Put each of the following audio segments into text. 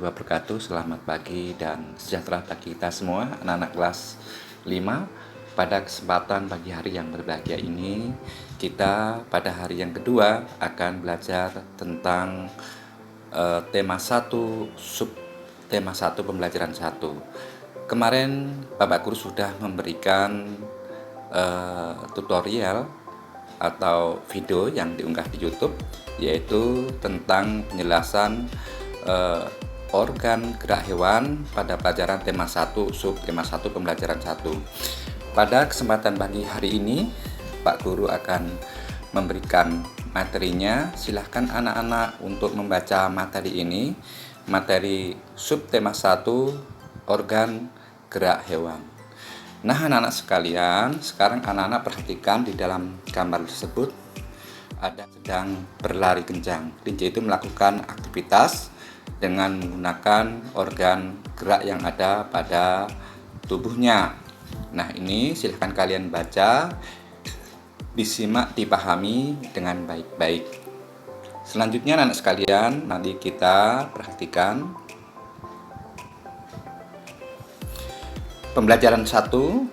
warahmatullahi wabarakatuh. Selamat pagi dan sejahtera bagi kita semua, anak-anak kelas 5. Pada kesempatan pagi hari yang berbahagia ini, kita pada hari yang kedua akan belajar tentang tema 1, sub tema 1 pembelajaran 1. Kemarin Bapak Guru sudah memberikan tutorial atau video yang diunggah di YouTube, yaitu tentang penjelasan organ gerak hewan pada pelajaran tema 1 sub tema 1 pembelajaran 1. Pada kesempatan pagi hari ini Pak Guru akan memberikan materinya. Silahkan anak-anak untuk membaca materi ini, materi sub tema 1 organ gerak hewan. Nah, anak-anak sekalian, sekarang anak-anak perhatikan di dalam gambar tersebut ada sedang berlari kencang. Kelinci itu melakukan aktivitas dengan menggunakan organ gerak yang ada pada tubuhnya. Nah, ini silahkan kalian baca, disimak, dipahami dengan baik-baik. Selanjutnya anak sekalian, nanti kita perhatikan pembelajaran 1.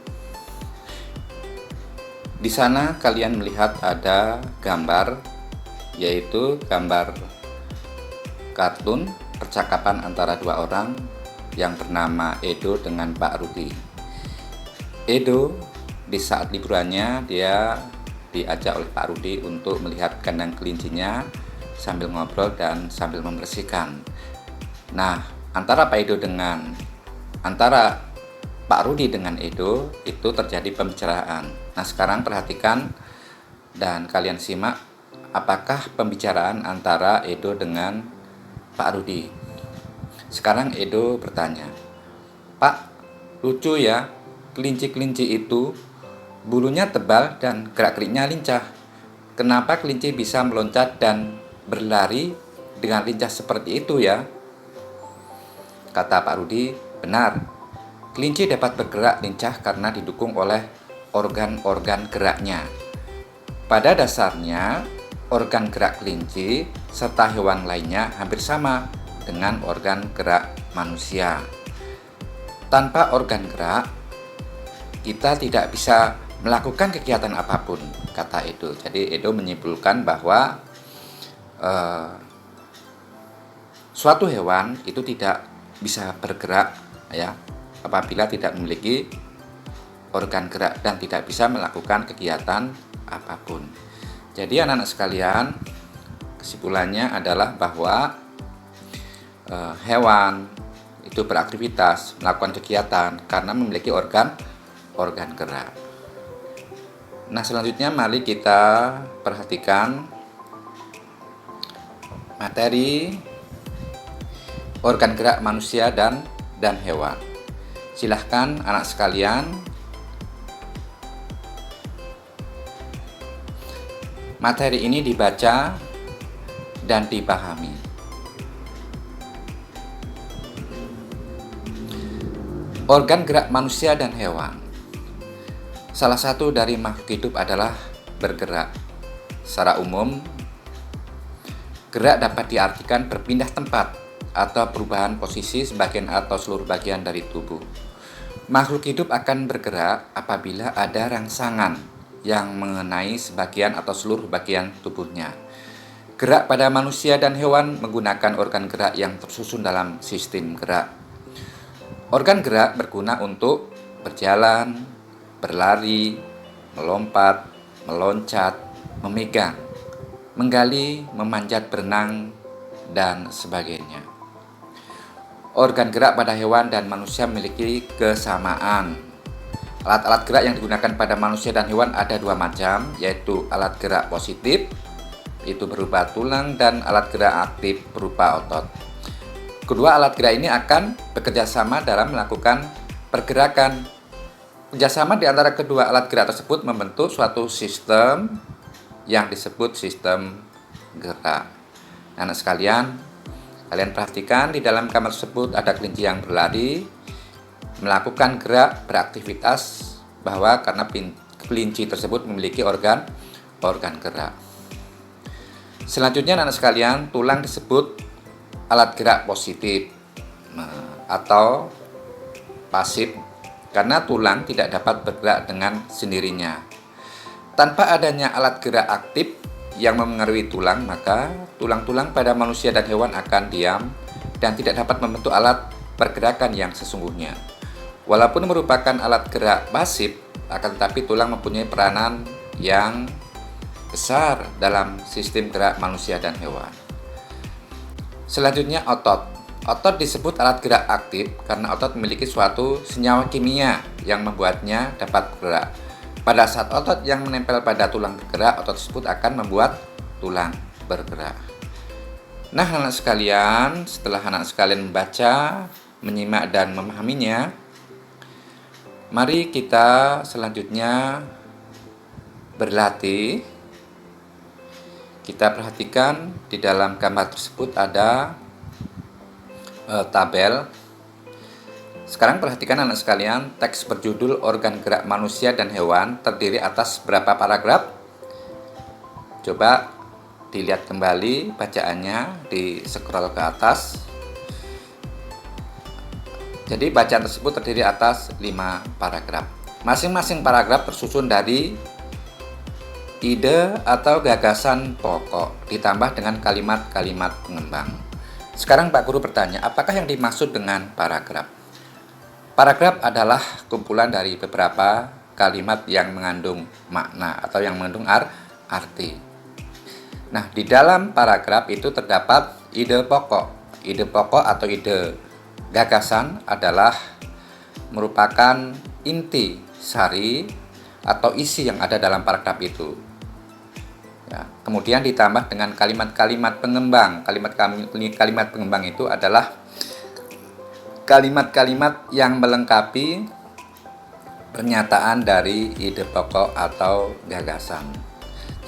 Di sana kalian melihat ada gambar, yaitu gambar kartun percakapan antara dua orang yang bernama Edo dengan Pak Rudi. Edo di saat liburannya dia diajak oleh Pak Rudi untuk melihat kandang kelincinya sambil ngobrol dan sambil membersihkan. Nah, antara Pak Rudi dengan Edo itu terjadi pembicaraan. Nah, sekarang perhatikan dan kalian simak apakah pembicaraan antara Edo dengan Pak Rudi. Sekarang Edo bertanya, "Pak, lucu ya, kelinci-kelinci itu bulunya tebal dan gerak-geriknya lincah. Kenapa kelinci bisa meloncat dan berlari dengan lincah seperti itu ya?" Kata Pak Rudi, "Benar. Kelinci dapat bergerak lincah karena didukung oleh organ-organ geraknya. Pada dasarnya, organ gerak kelinci serta hewan lainnya hampir sama dengan organ gerak manusia. Tanpa organ gerak, kita tidak bisa melakukan kegiatan apapun," kata Edo. Jadi Edo menyimpulkan bahwa suatu hewan itu tidak bisa bergerak ya apabila tidak memiliki organ gerak dan tidak bisa melakukan kegiatan apapun. Jadi anak-anak sekalian, kesimpulannya adalah bahwa hewan itu beraktivitas, melakukan kegiatan karena memiliki organ gerak. Nah, selanjutnya mari kita perhatikan materi organ gerak manusia dan hewan. Silahkan anak sekalian materi ini dibaca dan dipahami. Organ gerak manusia dan hewan. Salah satu dari makhluk hidup adalah bergerak. Secara umum, gerak dapat diartikan berpindah tempat atau perubahan posisi sebagian atau seluruh bagian dari tubuh. Makhluk hidup akan bergerak apabila ada rangsangan yang mengenai sebagian atau seluruh bagian tubuhnya. Gerak pada manusia dan hewan menggunakan organ gerak yang tersusun dalam sistem gerak. Organ gerak berguna untuk berjalan, berlari, melompat, meloncat, memegang, menggali, memanjat, berenang, dan sebagainya. Organ gerak pada hewan dan manusia memiliki kesamaan. Alat-alat gerak yang digunakan pada manusia dan hewan ada dua macam, yaitu alat gerak positif, itu berupa tulang, dan alat gerak aktif berupa otot. Kedua alat gerak ini akan bekerja sama dalam melakukan pergerakan. Kerjasama di antara kedua alat gerak tersebut membentuk suatu sistem yang disebut sistem gerak. Anak sekalian, kalian perhatikan di dalam kamar tersebut ada kelinci yang berlari, melakukan gerak, beraktivitas, bahwa karena kelinci tersebut memiliki organ gerak. Selanjutnya anak sekalian, tulang disebut alat gerak positif. atau pasif karena tulang tidak dapat bergerak dengan sendirinya. Tanpa adanya alat gerak aktif yang memengaruhi tulang, maka tulang-tulang pada manusia dan hewan akan diam dan tidak dapat membentuk alat pergerakan yang sesungguhnya. Walaupun merupakan alat gerak pasif, akan tetapi tulang mempunyai peranan yang besar dalam sistem gerak manusia dan hewan. Selanjutnya otot. Otot disebut alat gerak aktif karena otot memiliki suatu senyawa kimia yang membuatnya dapat bergerak. Pada saat otot yang menempel pada tulang bergerak, otot tersebut akan membuat tulang bergerak. Nah, anak sekalian, setelah anak sekalian membaca, menyimak dan memahaminya, mari kita selanjutnya berlatih. Kita perhatikan di dalam gambar tersebut ada tabel. Sekarang perhatikan anak sekalian, teks berjudul organ gerak manusia dan hewan terdiri atas berapa paragraf? Coba dilihat kembali bacaannya, di scroll ke atas. Jadi bacaan tersebut terdiri atas 5 paragraf. Masing-masing paragraf tersusun dari ide atau gagasan pokok ditambah dengan kalimat-kalimat pengembang. Sekarang Pak Guru bertanya, apakah yang dimaksud dengan paragraf? Paragraf adalah kumpulan dari beberapa kalimat yang mengandung makna atau yang mengandung arti. Nah, di dalam paragraf itu terdapat ide pokok. Ide pokok atau ide gagasan adalah merupakan inti, sari, atau isi yang ada dalam paragraf itu. Ya, kemudian ditambah dengan kalimat-kalimat pengembang. Kalimat pengembang itu adalah kalimat-kalimat yang melengkapi pernyataan dari ide pokok atau gagasan.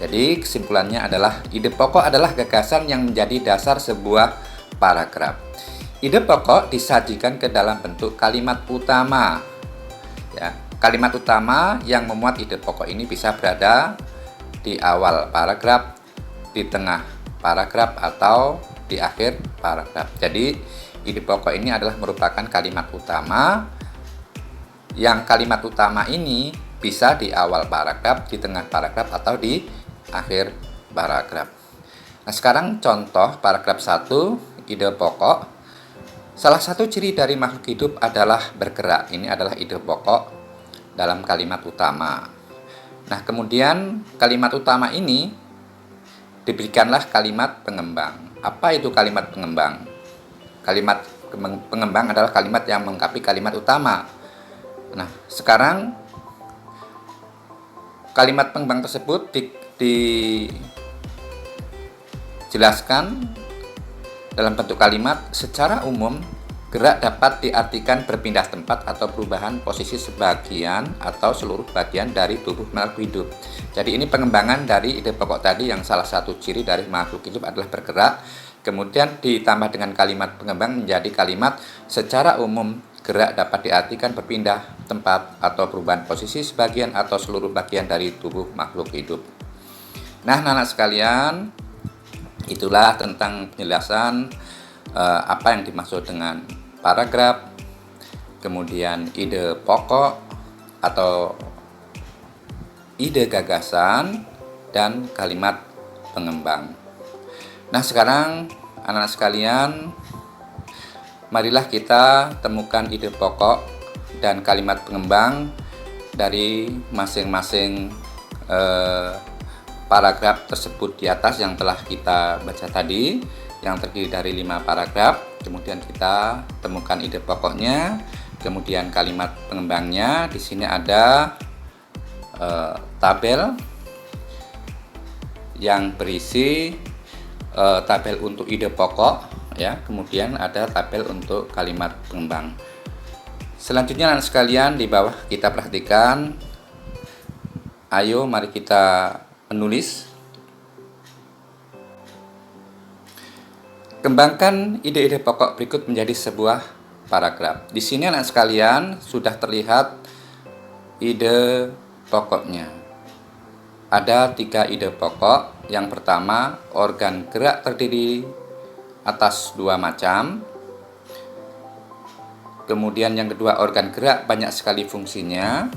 Jadi kesimpulannya adalah ide pokok adalah gagasan yang menjadi dasar sebuah paragraf. Ide pokok disajikan ke dalam bentuk kalimat utama. Ya, kalimat utama yang memuat ide pokok ini bisa berada di awal paragraf, di tengah paragraf, atau di akhir paragraf. Jadi ide pokok ini adalah merupakan kalimat utama, yang kalimat utama ini bisa di awal paragraf, di tengah paragraf, atau di akhir paragraf. Nah, sekarang contoh paragraf 1, ide pokok. Salah satu ciri dari makhluk hidup adalah bergerak. Ini adalah ide pokok dalam kalimat utama. Nah, kemudian kalimat utama ini diberikanlah kalimat pengembang. Apa itu kalimat pengembang? Kalimat pengembang adalah kalimat yang melengkapi kalimat utama. Nah, sekarang kalimat pengembang tersebut dijelaskan dalam bentuk kalimat. Secara umum, gerak dapat diartikan berpindah tempat atau perubahan posisi sebagian atau seluruh bagian dari tubuh makhluk hidup. Jadi ini pengembangan dari ide pokok tadi, yang salah satu ciri dari makhluk hidup adalah bergerak. Kemudian ditambah dengan kalimat pengembang menjadi kalimat secara umum gerak dapat diartikan berpindah tempat atau perubahan posisi sebagian atau seluruh bagian dari tubuh makhluk hidup. Nah, anak sekalian, itulah tentang penjelasan apa yang dimaksud dengan paragraf, kemudian ide pokok atau ide gagasan, dan kalimat pengembang. Nah, sekarang anak-anak sekalian, marilah kita temukan ide pokok dan kalimat pengembang dari masing-masing paragraf tersebut di atas yang telah kita baca tadi, yang terdiri dari 5 paragraf. Kemudian kita temukan ide pokoknya, kemudian kalimat pengembangnya. Di sini ada tabel yang berisi tabel untuk ide pokok, ya. Kemudian ada tabel untuk kalimat pengembang. Selanjutnya anak sekalian, di bawah kita perhatikan. Ayo mari kita menulis. Kembangkan ide-ide pokok berikut menjadi sebuah paragraf. Di sini anak sekalian sudah terlihat ide pokoknya. Ada 3 ide pokok. Yang pertama, organ gerak terdiri atas 2 macam. Kemudian yang kedua, organ gerak banyak sekali fungsinya.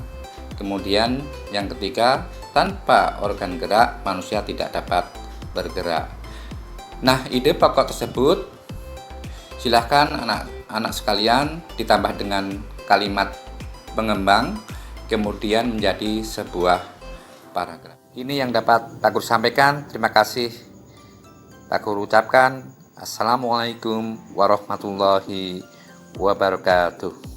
Kemudian yang ketiga, tanpa organ gerak manusia tidak dapat bergerak. Nah, ide pokok tersebut silahkan anak-anak sekalian ditambah dengan kalimat pengembang, kemudian menjadi sebuah paragraf. Ini yang dapat Pak Guru sampaikan. Terima kasih. Pak Guru ucapkan Assalamualaikum warahmatullahi wabarakatuh.